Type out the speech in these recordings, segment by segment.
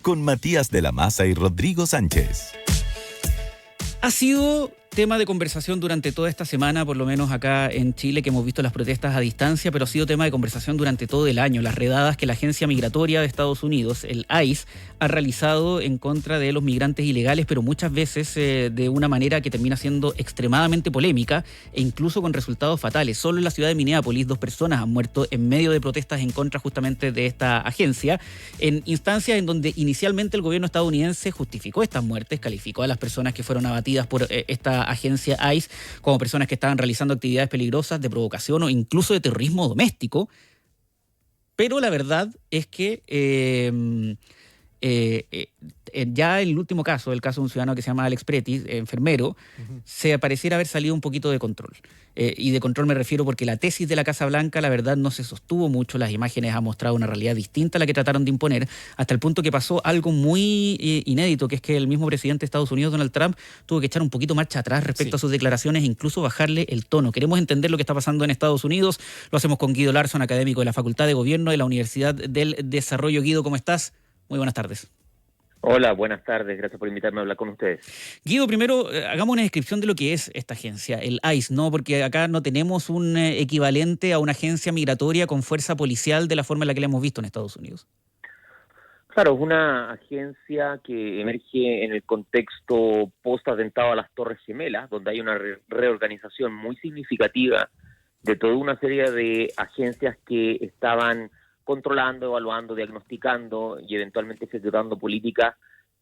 con Matías de la Maza y Rodrigo Sánchez. Ha sido tema de conversación durante toda esta semana, por lo menos acá en Chile, que hemos visto las protestas a distancia, pero ha sido tema de conversación durante todo el año. Las redadas que la Agencia Migratoria de Estados Unidos, el ICE, ha realizado en contra de los migrantes ilegales, pero muchas veces de una manera que termina siendo extremadamente polémica e incluso con resultados fatales. Solo en la ciudad de Minneapolis 2 personas han muerto en medio de protestas en contra justamente de esta agencia, en instancias en donde inicialmente el gobierno estadounidense justificó estas muertes, calificó a las personas que fueron abatidas por esta agencia ICE como personas que estaban realizando actividades peligrosas de provocación o incluso de terrorismo doméstico. Pero la verdad es que ya en el último caso, el caso de un ciudadano que se llama Alex Pretis, enfermero, se pareciera haber salido un poquito de control. Y de control me refiero porque la tesis de la Casa Blanca, la verdad, no se sostuvo mucho. Las imágenes han mostrado una realidad distinta a la que trataron de imponer, hasta el punto que pasó algo muy inédito, que es que el mismo presidente de Estados Unidos, Donald Trump, tuvo que echar un poquito marcha atrás respecto a sus declaraciones e incluso bajarle el tono. Queremos entender lo que está pasando en Estados Unidos. Lo hacemos con Guido Larson, académico de la Facultad de Gobierno de la Universidad del Desarrollo. Guido, ¿cómo estás? Muy buenas tardes. Hola, buenas tardes. Gracias por invitarme a hablar con ustedes. Guido, primero hagamos una descripción de lo que es esta agencia, el ICE, ¿no? Porque acá no tenemos un equivalente a una agencia migratoria con fuerza policial de la forma en la que la hemos visto en Estados Unidos. Claro, es una agencia que emerge en el contexto post-atentado a las Torres Gemelas, donde hay una reorganización muy significativa de toda una serie de agencias que estaban controlando, evaluando, diagnosticando y eventualmente ejecutando políticas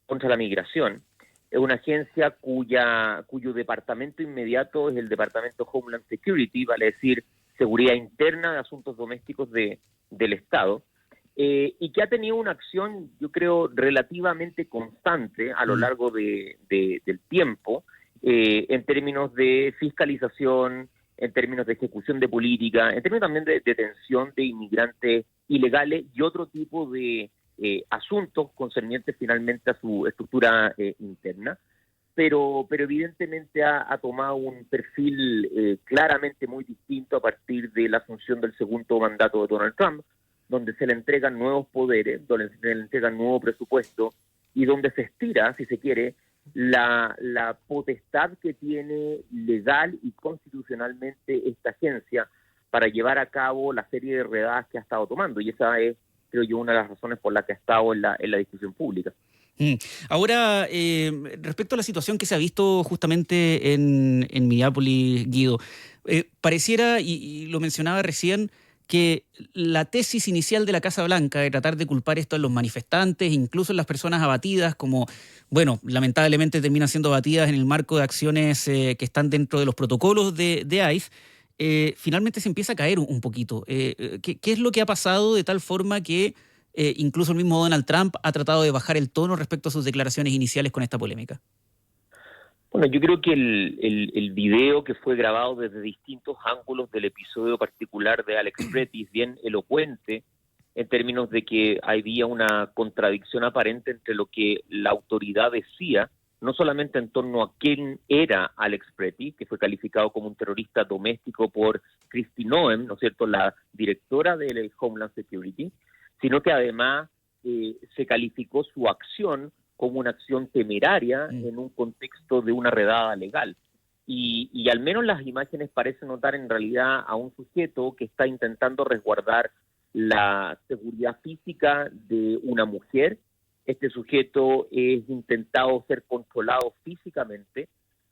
contra la migración. Es una agencia cuyo departamento inmediato es el Departamento Homeland Security, vale decir, seguridad interna de asuntos domésticos del Estado, y que ha tenido una acción, yo creo, relativamente constante a lo largo del tiempo, en términos de fiscalización, en términos de ejecución de política, en términos también de detención de inmigrantes ilegales y otro tipo de asuntos concernientes finalmente a su estructura interna, pero evidentemente ha tomado un perfil claramente muy distinto a partir de la asunción del segundo mandato de Donald Trump, donde se le entregan nuevos poderes, donde se le entregan nuevo presupuesto y donde se estira, si se quiere, la potestad que tiene legal y constitucionalmente esta agencia para llevar a cabo la serie de redadas que ha estado tomando, y esa es, creo yo, una de las razones por las que ha estado en la discusión pública. Ahora, respecto a la situación que se ha visto justamente en Minneapolis, Guido, pareciera, y lo mencionaba recién, que la tesis inicial de la Casa Blanca de tratar de culpar esto a los manifestantes, incluso en las personas abatidas, como, bueno, lamentablemente terminan siendo abatidas en el marco de acciones que están dentro de los protocolos de ICE, finalmente se empieza a caer un poquito. ¿Qué es lo que ha pasado de tal forma que incluso el mismo Donald Trump ha tratado de bajar el tono respecto a sus declaraciones iniciales con esta polémica? Bueno, yo creo que el video que fue grabado desde distintos ángulos del episodio particular de Alex Pretis, bien elocuente, en términos de que había una contradicción aparente entre lo que la autoridad decía, no solamente en torno a quién era Alex Pretis, que fue calificado como un terrorista doméstico por Kristi Noem, ¿no es cierto?, la directora del Homeland Security, sino que además se calificó su acción como una acción temeraria en un contexto de una redada legal. Y al menos las imágenes parecen notar en realidad a un sujeto que está intentando resguardar la seguridad física de una mujer. Este sujeto es intentado ser controlado físicamente,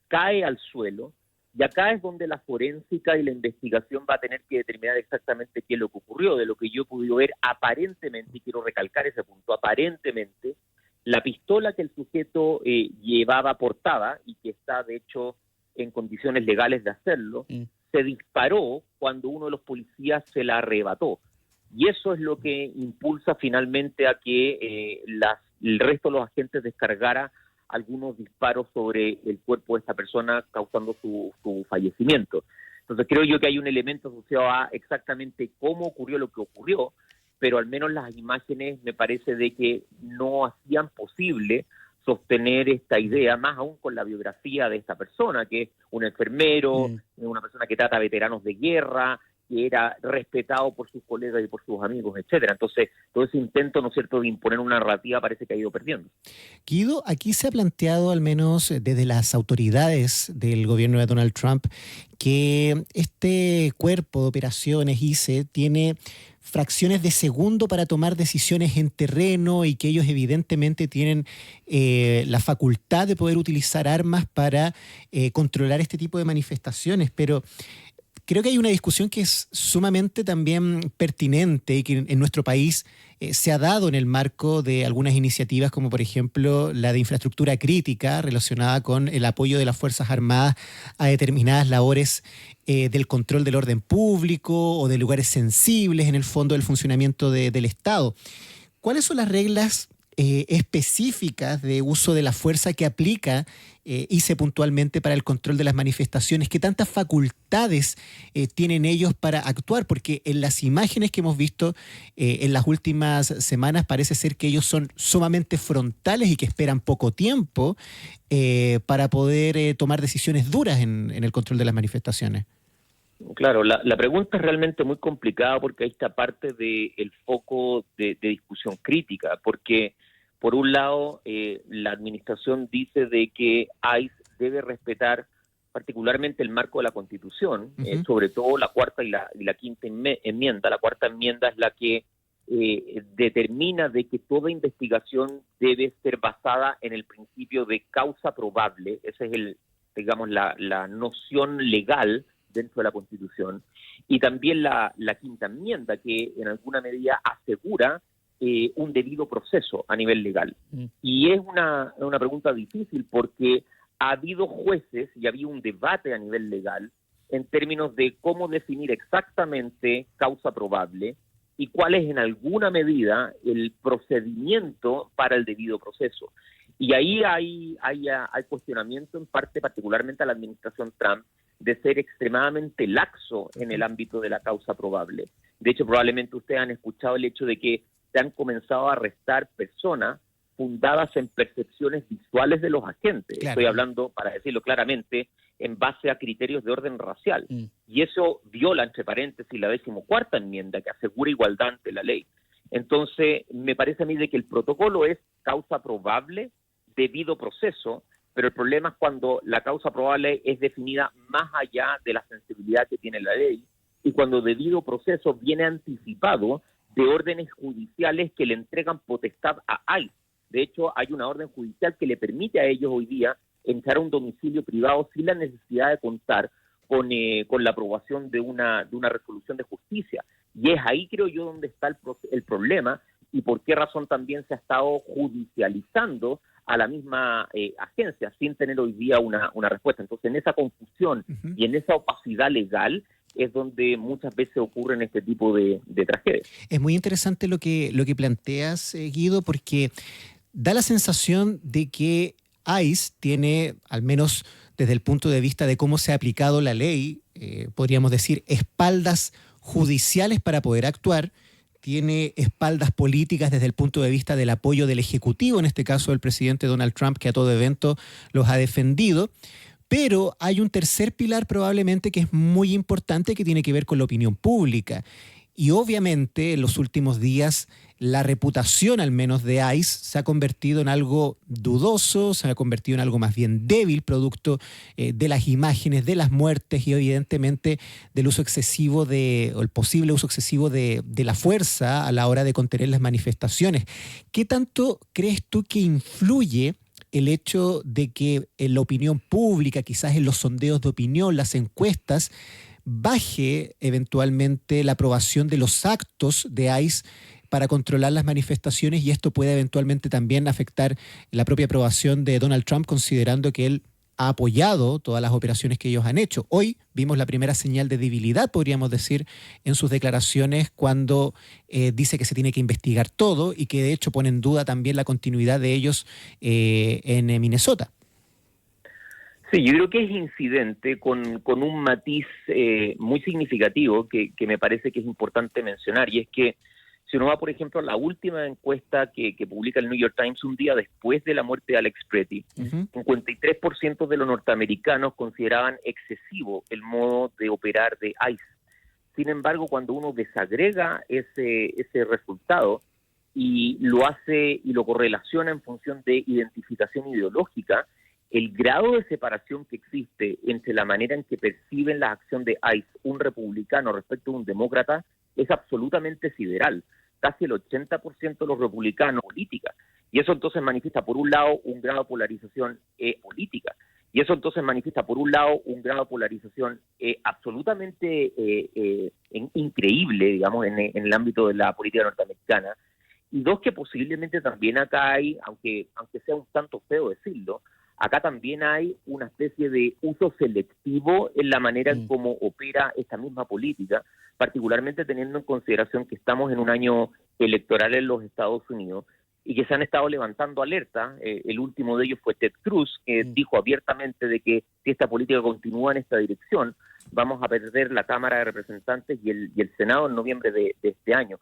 cae al suelo, y acá es donde la forénsica y la investigación va a tener que determinar exactamente qué es lo que ocurrió. De lo que yo he podido ver aparentemente, y quiero recalcar ese punto, aparentemente, la pistola que el sujeto llevaba portada, y que está de hecho en condiciones legales de hacerlo, se disparó cuando uno de los policías se la arrebató. Y eso es lo que impulsa finalmente a que el resto de los agentes descargara algunos disparos sobre el cuerpo de esta persona, causando su fallecimiento. Entonces creo yo que hay un elemento asociado a exactamente cómo ocurrió lo que ocurrió, pero al menos las imágenes me parece de que no hacían posible sostener esta idea, más aún con la biografía de esta persona, que es un enfermero, una persona que trata a veteranos de guerra, que era respetado por sus colegas y por sus amigos, etcétera. Entonces, todo ese intento, ¿no es cierto?, de imponer una narrativa parece que ha ido perdiendo. Guido, aquí se ha planteado, al menos desde las autoridades del gobierno de Donald Trump, que este cuerpo de operaciones, ICE, tiene fracciones de segundo para tomar decisiones en terreno y que ellos evidentemente tienen la facultad de poder utilizar armas para controlar este tipo de manifestaciones, pero creo que hay una discusión que es sumamente también pertinente y que en nuestro país se ha dado en el marco de algunas iniciativas como por ejemplo la de infraestructura crítica relacionada con el apoyo de las Fuerzas Armadas a determinadas labores del control del orden público o de lugares sensibles en el fondo del funcionamiento del Estado. ¿Cuáles son las reglas específicas de uso de la fuerza que aplica ICE puntualmente para el control de las manifestaciones? ¿Qué tantas facultades tienen ellos para actuar? Porque en las imágenes que hemos visto en las últimas semanas parece ser que ellos son sumamente frontales y que esperan poco tiempo para poder tomar decisiones duras en el control de las manifestaciones. Claro, la pregunta es realmente muy complicada porque ahí está parte del foco de discusión crítica, porque por un lado la administración dice de que ICE debe respetar particularmente el marco de la Constitución, sobre todo la cuarta y la quinta enmienda. La cuarta enmienda es la que determina de que toda investigación debe ser basada en el principio de causa probable. Esa es la noción legal dentro de la Constitución, y también la quinta enmienda, que en alguna medida asegura un debido proceso a nivel legal. Y es una pregunta difícil porque ha habido jueces y ha habido un debate a nivel legal en términos de cómo definir exactamente causa probable y cuál es en alguna medida el procedimiento para el debido proceso. Y ahí hay cuestionamiento en parte, particularmente a la administración Trump, de ser extremadamente laxo en el ámbito de la causa probable. De hecho, probablemente ustedes han escuchado el hecho de que se han comenzado a arrestar personas fundadas en percepciones visuales de los agentes. Claro. Estoy hablando, para decirlo claramente, en base a criterios de orden racial. Y eso viola, entre paréntesis, la 14ª enmienda que asegura igualdad ante la ley. Entonces, me parece a mí de que el protocolo es causa probable, debido proceso, pero el problema es cuando la causa probable es definida más allá de la sensibilidad que tiene la ley y cuando debido proceso viene anticipado de órdenes judiciales que le entregan potestad a ICE. De hecho, hay una orden judicial que le permite a ellos hoy día entrar a un domicilio privado sin la necesidad de contar con la aprobación de una resolución de justicia. Y es ahí, creo yo, donde está el problema y por qué razón también se ha estado judicializando a la misma agencia sin tener hoy día una respuesta. Entonces, en esa confusión y en esa opacidad legal es donde muchas veces ocurren este tipo de tragedias. Es muy interesante lo que planteas, Guido, porque da la sensación de que ICE tiene, al menos desde el punto de vista de cómo se ha aplicado la ley, podríamos decir, espaldas judiciales para poder actuar, tiene espaldas políticas desde el punto de vista del apoyo del Ejecutivo, en este caso del presidente Donald Trump, que a todo evento los ha defendido, pero hay un tercer pilar probablemente que es muy importante que tiene que ver con la opinión pública. Y obviamente en los últimos días la reputación al menos de ICE se ha convertido en algo dudoso, se ha convertido en algo más bien débil, producto de las imágenes, de las muertes y evidentemente del uso excesivo o el posible uso excesivo de la fuerza a la hora de contener las manifestaciones. ¿Qué tanto crees tú que influye el hecho de que en la opinión pública, quizás en los sondeos de opinión, las encuestas, baje eventualmente la aprobación de los actos de ICE para controlar las manifestaciones y esto puede eventualmente también afectar la propia aprobación de Donald Trump, considerando que él ha apoyado todas las operaciones que ellos han hecho? Hoy vimos la primera señal de debilidad, podríamos decir, en sus declaraciones cuando dice que se tiene que investigar todo y que de hecho pone en duda también la continuidad de ellos en Minnesota. Sí, yo creo que es incidente con un matiz muy significativo que me parece que es importante mencionar, y es que si uno va, por ejemplo, a la última encuesta que publica el New York Times un día después de la muerte de Alex Pretty, 53% de los norteamericanos consideraban excesivo el modo de operar de ICE. Sin embargo, cuando uno desagrega ese resultado y lo hace y lo correlaciona en función de identificación ideológica, el grado de separación que existe entre la manera en que perciben la acción de ICE un republicano respecto a un demócrata es absolutamente sideral. Casi el 80% de los republicanos política. Y eso entonces manifiesta, por un lado, un grado de polarización política. Y eso entonces manifiesta, por un lado, un grado de polarización absolutamente increíble, digamos, en el ámbito de la política norteamericana. Y dos, que posiblemente también acá hay, aunque sea un tanto feo decirlo, acá también hay una especie de uso selectivo en la manera en cómo opera esta misma política, particularmente teniendo en consideración que estamos en un año electoral en los Estados Unidos y que se han estado levantando alertas. El último de ellos fue Ted Cruz, que dijo abiertamente de que si esta política continúa en esta dirección, vamos a perder la Cámara de Representantes y el Senado en noviembre de este año.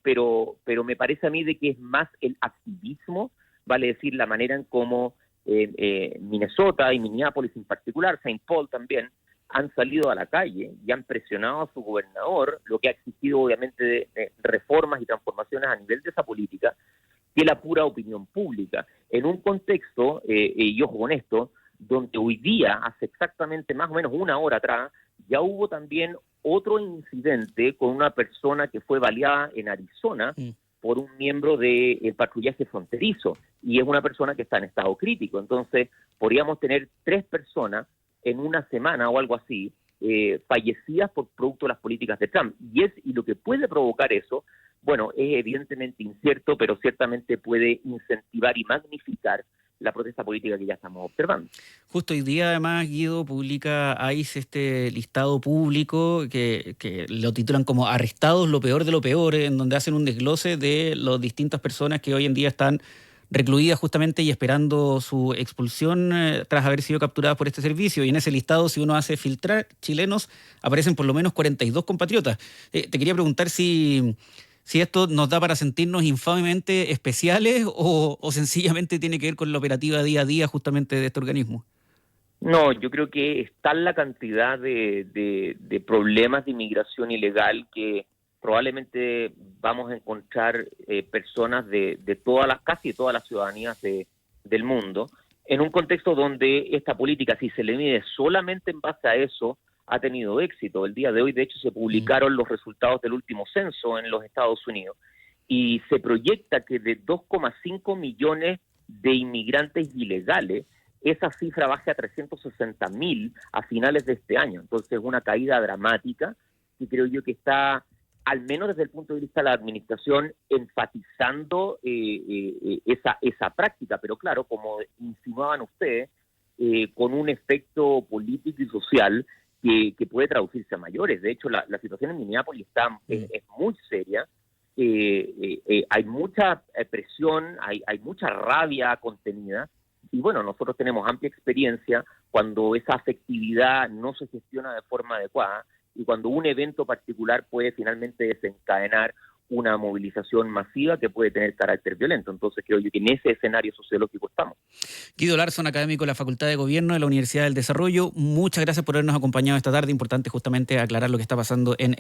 Pero me parece a mí de que es más el activismo, vale decir, la manera en cómo Minnesota y Minneapolis en particular, Saint Paul también, han salido a la calle y han presionado a su gobernador, lo que ha exigido obviamente reformas y transformaciones a nivel de esa política, que la pura opinión pública. En un contexto, y ojo con esto, donde hoy día, hace exactamente más o menos una hora atrás, ya hubo también otro incidente con una persona que fue baleada en Arizona por un miembro del patrullaje fronterizo, y es una persona que está en estado crítico. Entonces, podríamos tener 3 personas en una semana o algo así, fallecidas por producto de las políticas de Trump. Y lo que puede provocar eso, bueno, es evidentemente incierto, pero ciertamente puede incentivar y magnificar la protesta política que ya estamos observando. Justo hoy día, además, Guido, publica ICE este listado público que lo titulan como Arrestados, lo peor de lo peor, en donde hacen un desglose de las distintas personas que hoy en día están recluidas justamente y esperando su expulsión tras haber sido capturadas por este servicio. Y en ese listado, si uno hace filtrar chilenos, aparecen por lo menos 42 compatriotas. Te quería preguntar si esto nos da para sentirnos infamemente especiales o sencillamente tiene que ver con la operativa día a día justamente de este organismo. No, yo creo que está la cantidad de problemas de inmigración ilegal que probablemente vamos a encontrar personas de casi todas las ciudadanías del mundo, en un contexto donde esta política, si se le mide solamente en base a eso, ha tenido éxito. El día de hoy, de hecho, se publicaron los resultados del último censo en los Estados Unidos y se proyecta que de 2,5 millones de inmigrantes ilegales, esa cifra baje a 360.000 a finales de este año. Entonces, una caída dramática que creo yo que está, al menos desde el punto de vista de la administración, enfatizando esa práctica. Pero claro, como insinuaban ustedes, con un efecto político y social que puede traducirse a mayores. De hecho, la situación en Minneapolis es muy seria. Hay mucha presión, hay mucha rabia contenida. Y bueno, nosotros tenemos amplia experiencia cuando esa afectividad no se gestiona de forma adecuada y cuando un evento particular puede finalmente desencadenar una movilización masiva que puede tener carácter violento. Entonces creo yo que en ese escenario sociológico estamos. Guido Larsson, académico de la Facultad de Gobierno de la Universidad del Desarrollo, muchas gracias por habernos acompañado esta tarde. Importante justamente aclarar lo que está pasando en